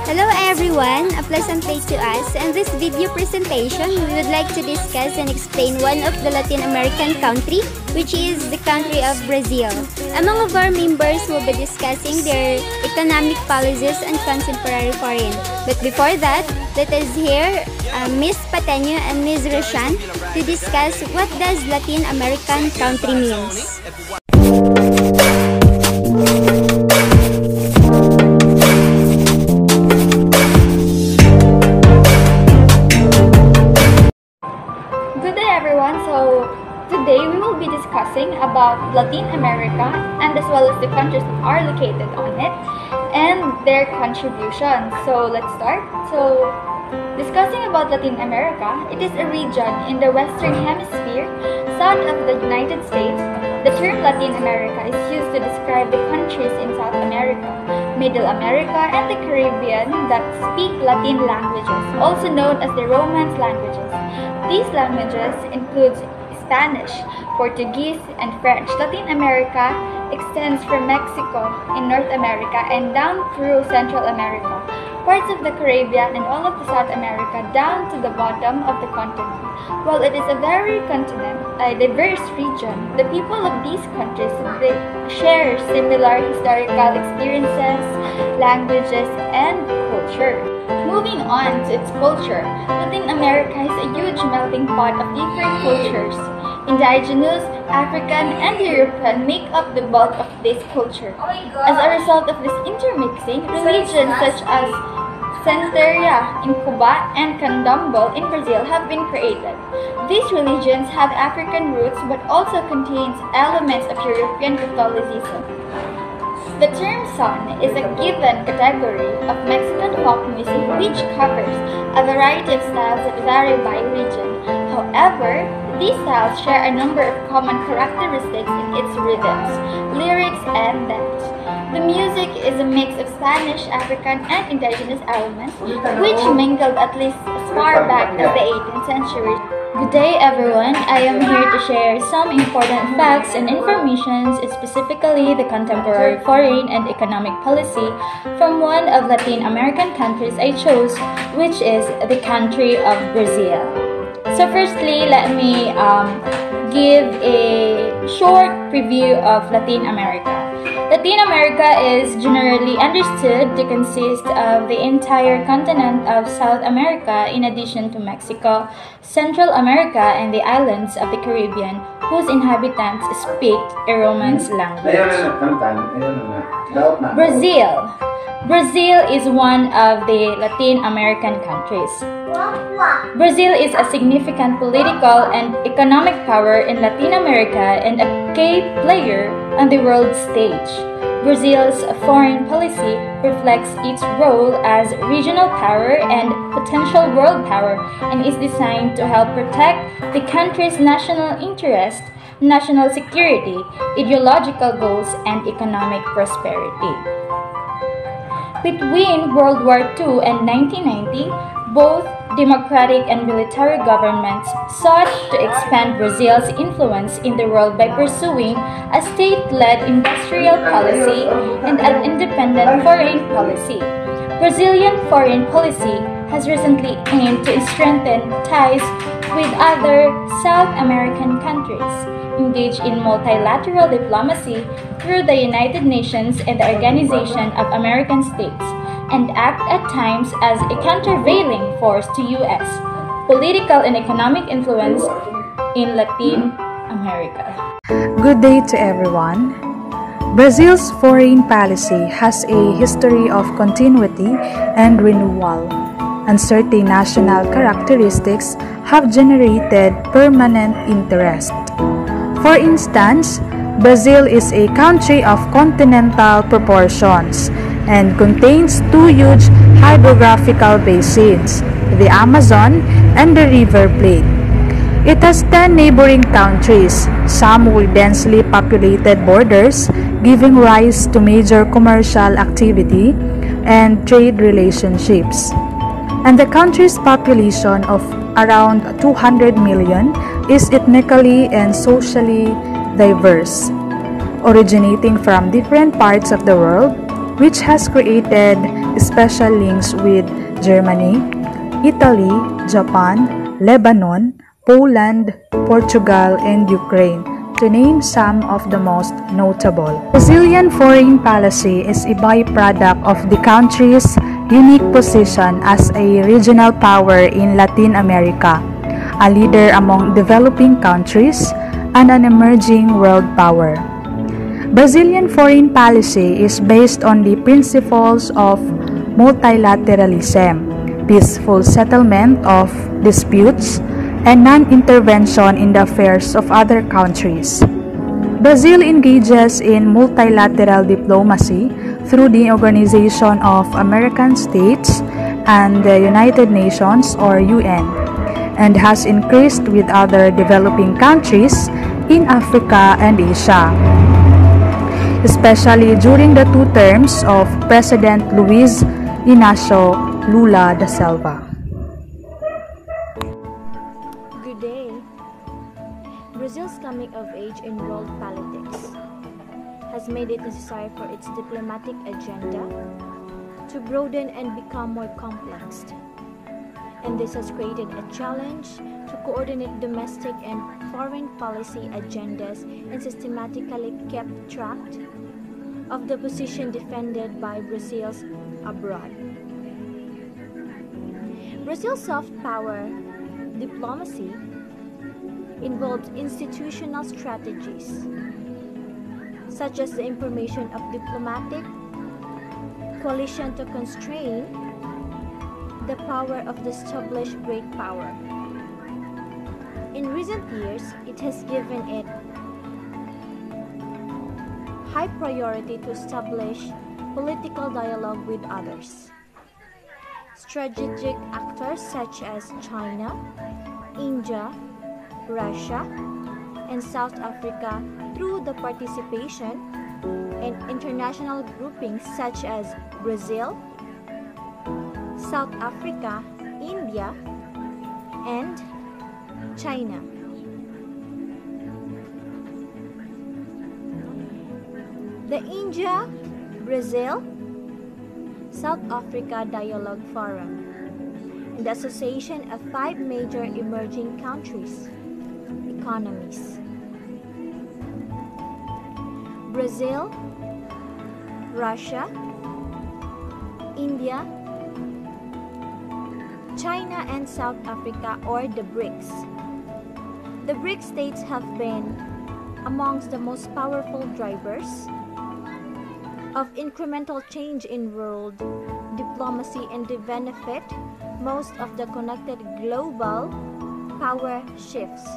Hello everyone, a pleasant day to us. In this video presentation, we would like to discuss and explain one of the Latin American country, which is the country of Brazil. Among of our members will be discussing their economic policies and contemporary foreign. But before that, let us hear Ms. Pateño and Ms. Roshan to discuss what does Latin American country means. So today we will be discussing about Latin America and as well as the countries that are located on it and their contributions. So let's start. So discussing about Latin America, it is a region in the Western Hemisphere, south of the United States. The term Latin America is used to describe the countries in South America, Middle America, and the Caribbean that speak Latin languages, also known as the Romance languages. These languages include Spanish, Portuguese, and French. Latin America extends from Mexico in North America and down through Central America, parts of the Caribbean, and all of the South America down to the bottom of the continent. While it is a very diverse region, the people of these countries they share similar historical experiences, languages, and culture. Moving on to its culture, Latin America is a huge melting pot of different cultures. Indigenous, African, and European make up the bulk of this culture. As a result of this intermixing, religions such as Santeria in Cuba and Candomblé in Brazil have been created. These religions have African roots but also contains elements of European Catholicism. The term son is a given category of Mexican folk music which covers a variety of styles that vary by region. However, these styles share a number of common characteristics in its rhythms, lyrics, and depth. The music is a mix of Spanish, African, and indigenous elements which mingled at least as far back as the 18th century. Good day everyone, I am here to share some important facts and information, specifically the contemporary foreign and economic policy from one of Latin American countries I chose, which is the country of Brazil. So firstly, let me give a short preview of Latin America. Latin America is generally understood to consist of the entire continent of South America in addition to Mexico, Central America, and the islands of the Caribbean, whose inhabitants speak a Romance language. Brazil is one of the Latin American countries. Brazil is a significant political and economic power in Latin America and a key player on the world stage. Brazil's foreign policy reflects its role as regional power and potential world power and is designed to help protect the country's national interest, national security, ideological goals, and economic prosperity. Between World War II and 1990, both democratic and military governments sought to expand Brazil's influence in the world by pursuing a state-led industrial policy and an independent foreign policy. Brazilian foreign policy has recently aimed to strengthen ties with other South American countries, engage in multilateral diplomacy through the United Nations and the Organization of American States, and act at times as a countervailing force to U.S. political and economic influence in Latin America. Good day to everyone. Brazil's foreign policy has a history of continuity and renewal, and certain national characteristics have generated permanent interest. For instance, Brazil is a country of continental proportions and contains two huge hydrographical basins, the Amazon and the River Plate. It has 10 neighboring countries, some with densely populated borders, giving rise to major commercial activity and trade relationships. And the country's population of around 200 million is ethnically and socially diverse, originating from different parts of the world, which has created special links with Germany, Italy, Japan, Lebanon, Poland, Portugal, and Ukraine, to name some of the most notable. Brazilian foreign policy is a byproduct of the country's unique position as a regional power in Latin America, a leader among developing countries, and an emerging world power. Brazilian foreign policy is based on the principles of multilateralism, peaceful settlement of disputes, and non-intervention in the affairs of other countries. Brazil engages in multilateral diplomacy through the Organization of American States and the United Nations, or UN, and has increased with other developing countries in Africa and Asia, especially during the 2 terms of President Luiz Inácio Lula da Silva. Good day. Brazil's coming of age in world politics has made it necessary for its diplomatic agenda to broaden and become more complex. And this has created a challenge to coordinate domestic and foreign policy agendas and systematically kept track of the position defended by Brazil's abroad. Brazil's soft power diplomacy involves institutional strategies, such as the implementation of diplomatic coalition to constrain the power of the established great power. In recent years, it has given it high priority to establish political dialogue with others. Strategic actors such as China, India, Russia, and South Africa through the participation in international groupings such as Brazil, South Africa, India, and China. The India, Brazil, South Africa Dialogue Forum, and the association of 5 major emerging countries economies: Brazil, Russia, India, China, and South Africa, or the BRICS. The BRICS states have been amongst the most powerful drivers of incremental change in world diplomacy and to benefit most of the connected global power shifts.